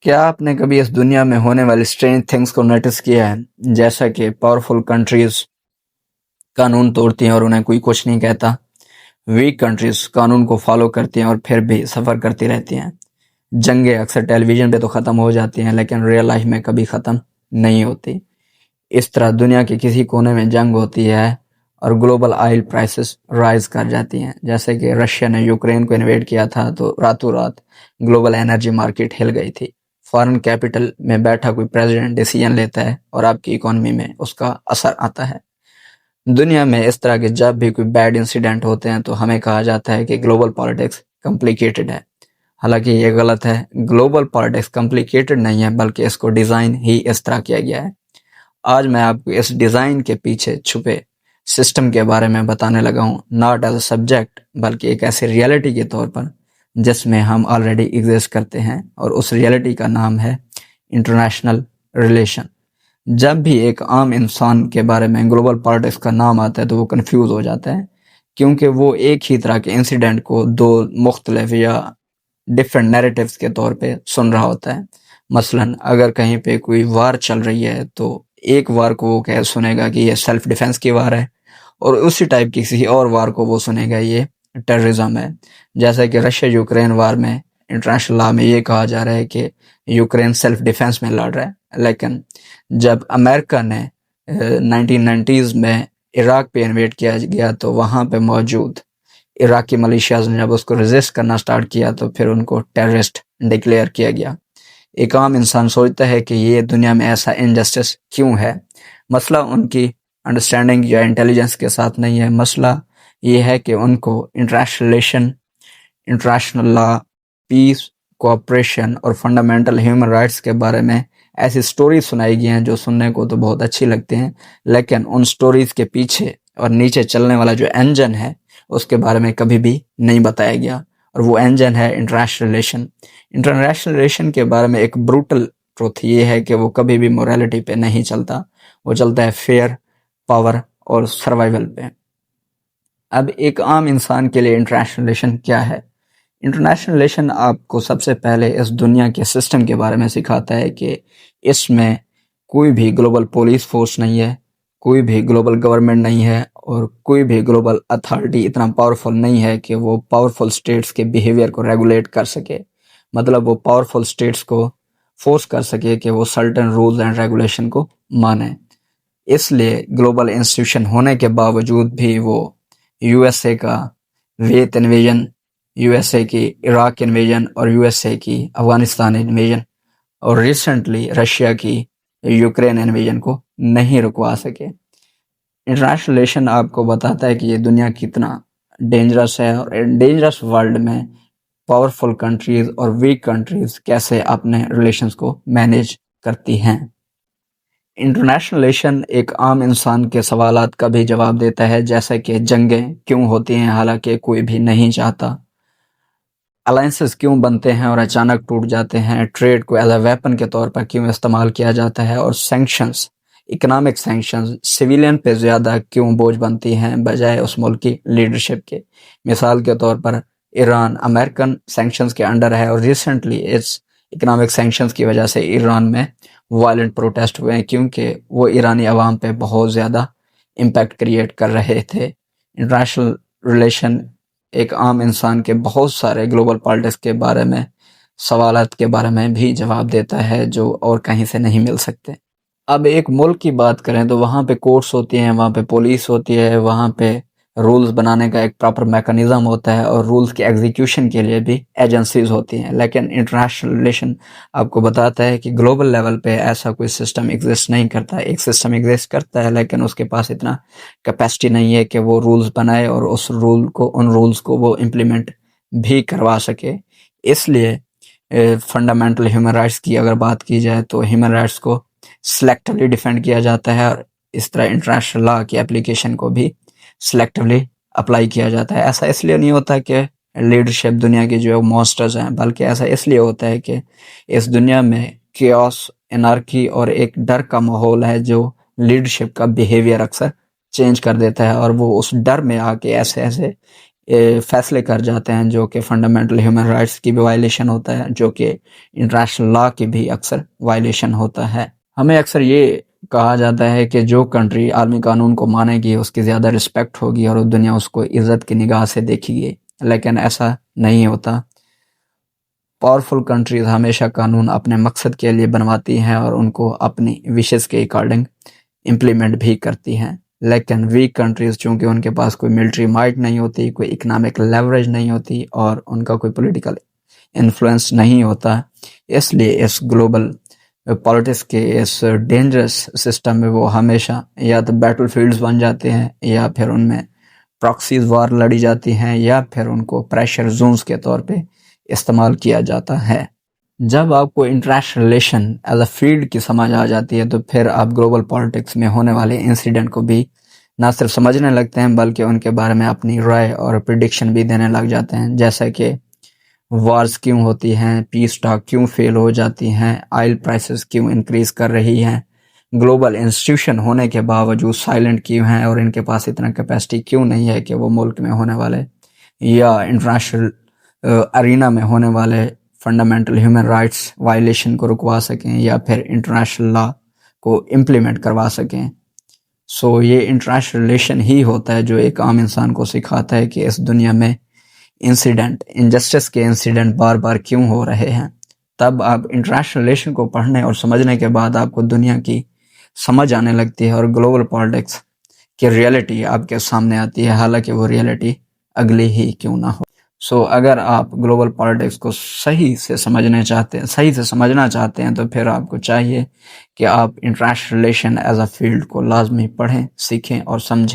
کیا آپ نے کبھی اس دنیا میں ہونے والی اسٹرینج تھنگس کو نوٹس کیا ہے؟ جیسا کہ پاورفل کنٹریز قانون توڑتی ہیں اور انہیں کوئی کچھ نہیں کہتا. ویک کنٹریز قانون کو فالو کرتی ہیں اور پھر بھی سفر کرتی رہتی ہیں. جنگیں اکثر ٹیلی ویژن پہ تو ختم ہو جاتی ہیں لیکن ریئل لائف میں کبھی ختم نہیں ہوتی. اس طرح دنیا کے کسی کونے میں جنگ ہوتی ہے اور گلوبل آئل پرائسز رائز کر جاتی ہیں. جیسے کہ رشیا نے یوکرین کو انویڈ کیا تھا تو راتوں رات گلوبل انرجی مارکیٹ ہل گئی تھی. فارن کیپٹل میں بیٹھا کوئی پریزیڈنٹ ڈیسیجن لیتا ہے اور آپ کی اکانومی میں اس کا اثر آتا ہے. دنیا میں اس طرح کے جب بھی کوئی بیڈ انسیڈنٹ ہوتے ہیں تو ہمیں کہا جاتا ہے کہ گلوبل پالیٹکس کمپلیکیٹڈ ہے. حالانکہ یہ غلط ہے. گلوبل پالیٹکس کمپلیکیٹڈ نہیں ہے بلکہ اس کو ڈیزائن ہی اس طرح کیا گیا ہے. آج میں آپ کو اس ڈیزائن کے پیچھے چھپے سسٹم کے بارے میں بتانے لگا ہوں, ناٹ ایز اے سبجیکٹ بلکہ ایک ایسی ریئلٹی کے طور پر جس میں ہم آلریڈی ایگزسٹ کرتے ہیں, اور اس ریئلٹی کا نام ہے انٹرنیشنل ریلیشن. جب بھی ایک عام انسان کے بارے میں گلوبل پالیٹکس کا نام آتا ہے تو وہ کنفیوز ہو جاتا ہے, کیونکہ وہ ایک ہی طرح کے انسیڈنٹ کو دو مختلف یا ڈفرینٹ نیریٹیوز کے طور پہ سن رہا ہوتا ہے. مثلاً اگر کہیں پہ کوئی وار چل رہی ہے تو ایک وار کو وہ کہہ سنے گا کہ یہ سیلف ڈیفenس کی وار ہے, اور اسی ٹائپ کی کسی اور وار کو وہ سنے گا یہ ٹیررزم ہے. جیسا کہ رشیا یوکرین وار میں انٹرنیشنل لا میں یہ کہا جا رہا ہے کہ یوکرین سیلف ڈیفenس میں لڑ رہا ہے, لیکن جب امریکہ نے 1990s میں عراق پہ انویٹ کیا گیا تو وہاں پہ موجود عراقی ملیشیاز نے جب اس کو ریزسٹ کرنا سٹارٹ کیا تو پھر ان کو ٹیررسٹ ڈکلیئر کیا گیا. ایک عام انسان سوچتا ہے کہ یہ دنیا میں ایسا انجسٹس کیوں ہے. مسئلہ ان کی انڈرسٹینڈنگ یا انٹیلیجنس کے ساتھ نہیں ہے. مسئلہ یہ ہے کہ ان کو انٹرنیشنل ریلیشن, انٹرنیشنل لا, پیس, کوآپریشن اور فنڈامنٹل ہیومن رائٹس کے بارے میں ایسی سٹوریز سنائی گئی ہیں جو سننے کو تو بہت اچھی لگتے ہیں, لیکن ان سٹوریز کے پیچھے اور نیچے چلنے والا جو انجن ہے اس کے بارے میں کبھی بھی نہیں بتایا گیا, اور وہ انجن ہے انٹرنیشنل ریلیشن. انٹرنیشنل ریلیشن کے بارے میں ایک بروٹل ٹروتھ یہ ہے کہ وہ کبھی بھی موریلٹی پہ نہیں چلتا, وہ چلتا ہے فیئر, پاور اور سروائیول پہ. اب ایک عام انسان کے لیے انٹرنیشنل ریلیشن کیا ہے؟ انٹرنیشنل ریلیشن آپ کو سب سے پہلے اس دنیا کے سسٹم کے بارے میں سکھاتا ہے کہ اس میں کوئی بھی گلوبل پولیس فورس نہیں ہے, کوئی بھی گلوبل گورنمنٹ نہیں ہے, اور کوئی بھی گلوبل اتھارٹی اتنا پاورفل نہیں ہے کہ وہ پاورفل سٹیٹس کے بیہیویئر کو ریگولیٹ کر سکے. مطلب وہ پاورفل سٹیٹس کو فورس کر سکے کہ وہ سرٹن رولز اینڈ ریگولیشن کو مانیں. اس لیے گلوبل انسٹیٹیوشن ہونے کے باوجود بھی وہ یو ایس اے کا ویت انویژن, یو ایس اے کی عراق انویژن, اور یو ایس اے کی افغانستان انویژن, اور ریسنٹلی رشیا کی یوکرین انویژن کو نہیں رکوا سکے. انٹرنیشنل ریلیشن آپ کو بتاتا ہے کہ یہ دنیا کتنا ڈینجرس ہے, اور ڈینجرس ورلڈ میں پاورفل کنٹریز اور ویک کنٹریز کیسے اپنے ریلیشنز کو مینیج کرتی ہیں. انٹرنیشنل ریلیشن ایک عام انسان کے سوالات کا بھی جواب دیتا ہے, جیسا کہ جنگیں کیوں ہوتی ہیں حالانکہ کوئی بھی نہیں چاہتا, الائنسز کیوں بنتے ہیں اور اچانک ٹوٹ جاتے ہیں, ٹریڈ کو ایز اے ویپن کے طور پر کیوں استعمال کیا جاتا ہے, اور سینکشنز, اکنامک سینکشنز سویلین پہ زیادہ کیوں بوجھ بنتی ہیں بجائے اس ملک کی لیڈرشپ کے. مثال کے طور پر ایران امریکن سینکشنز کے انڈر ہے, اور ریسنٹلی اس اکنامک سینکشنز کی وجہ سے ایران میں وائلنٹ پروٹیسٹ ہوئے ہیں کیونکہ وہ ایرانی عوام پہ بہت زیادہ امپیکٹ کریٹ کر رہے تھے. انٹرنیشنل ریلیشن ایک عام انسان کے بہت سارے گلوبل پالیٹکس کے بارے میں سوالات کے بارے میں بھی جواب دیتا ہے جو اور کہیں سے نہیں مل سکتے. اب ایک ملک کی بات کریں تو وہاں پہ کورٹس ہوتی ہیں, وہاں پہ پولیس ہوتی ہے, وہاں پہ رولز بنانے کا ایک پراپر میکانزم ہوتا ہے, اور رولز کے ایگزیکیوشن کے لیے بھی ایجنسیز ہوتی ہیں. لیکن انٹرنیشنل ریلیشن آپ کو بتاتا ہے کہ گلوبل لیول پہ ایسا کوئی سسٹم ایگزسٹ نہیں کرتا. ایک سسٹم ایگزسٹ کرتا ہے لیکن اس کے پاس اتنا کیپیسٹی نہیں ہے کہ وہ رولز بنائے اور ان رولز کو وہ امپلیمنٹ بھی کروا سکے. اس لیے فنڈامنٹل ہیومن رائٹس کی اگر بات کی جائے تو ہیومن رائٹس کو سلیکٹیولی ڈیفینڈ کیا جاتا ہے, اور اس طرح انٹرنیشنل لا کی اپلیکیشن کو بھی سلیکٹیولی اپلائی کیا جاتا ہے. ایسا اس لیے نہیں ہوتا کہ لیڈرشپ دنیا کی جو مونسٹرز ہیں, بلکہ ایسا اس لیے ہوتا ہے کہ اس دنیا میں کیوس, انارکی اور ایک ڈر کا ماحول ہے جو لیڈرشپ کا بیہیویئر اکثر چینج کر دیتا ہے, اور وہ اس ڈر میں آ کے ایسے فیصلے کر جاتے ہیں جو کہ فنڈامنٹل ہیومن رائٹس کی بھی وائلیشن ہوتا ہے، جو کہ انٹرنیشنل لا کی بھی اکثر وائلیشن ہوتا ہے۔ ہمیں اکثر یہ کہا جاتا ہے کہ جو کنٹری عالمی قانون کو مانے گی اس کی زیادہ رسپیکٹ ہوگی اور دنیا اس کو عزت کی نگاہ سے دیکھے گی، لیکن ایسا نہیں ہوتا۔ پاورفل کنٹریز ہمیشہ قانون اپنے مقصد کے لیے بنواتی ہیں اور ان کو اپنی وشز کے اکارڈنگ امپلیمنٹ بھی کرتی ہیں، لیکن ویک کنٹریز چونکہ ان کے پاس کوئی ملٹری مائٹ نہیں ہوتی، کوئی اکنامک لیوریج نہیں ہوتی اور ان کا کوئی پولیٹیکل انفلوئنس نہیں ہوتا، اس لیے اس گلوبل پالیٹکس کے اس ڈینجرس سسٹم میں وہ ہمیشہ یا تو بیٹل فیلڈز بن جاتے ہیں، یا پھر ان میں پراکسیز وار لڑی جاتی ہیں، یا پھر ان کو پریشر زونز کے طور پہ استعمال کیا جاتا ہے۔ جب آپ کو international relation as a field کی سمجھ آ جاتی ہے تو پھر آپ گلوبل پالیٹکس میں ہونے والے انسیڈنٹ کو بھی نہ صرف سمجھنے لگتے ہیں بلکہ ان کے بارے میں اپنی رائے اور پریڈکشن بھی دینے لگ جاتے ہیں، جیسا کہ وارز کیوں ہوتی ہیں، پیس ٹاک کیوں فیل ہو جاتی ہیں، آئل پرائسز کیوں انکریز کر رہی ہیں، گلوبل انسٹیٹیوشن ہونے کے باوجود سائلنٹ کیوں ہیں اور ان کے پاس اتنا کیپیسٹی کیوں نہیں ہے کہ وہ ملک میں ہونے والے یا انٹرنیشنل ارینا میں ہونے والے فنڈامنٹل ہیومن رائٹس وائلیشن کو رکوا سکیں یا پھر انٹرنیشنل لا کو امپلیمنٹ کروا سکیں۔ سو یہ انٹرنیشنل ریلیشن ہی ہوتا ہے جو ایک عام انسان کو سکھاتا ہے کہ اس دنیا میں انجسٹس کے انسیڈنٹ بار بار کیوں ہو رہے ہیں۔ تب آپ انٹرنیشنل ریلیشن کو پڑھنے اور سمجھنے کے بعد آپ کو دنیا کی سمجھ آنے لگتی ہے اور گلوبل پالیٹکس کی ریئلٹی آپ کے سامنے آتی ہے، حالانکہ وہ ریئلٹی اگلی ہی کیوں نہ ہو۔ سو اگر آپ گلوبل پالیٹکس کو صحیح سے سمجھنا چاہتے ہیں تو پھر آپ کو چاہیے کہ آپ international relation as a field کو لازمی پڑھیں، سیکھیں اور سمجھیں۔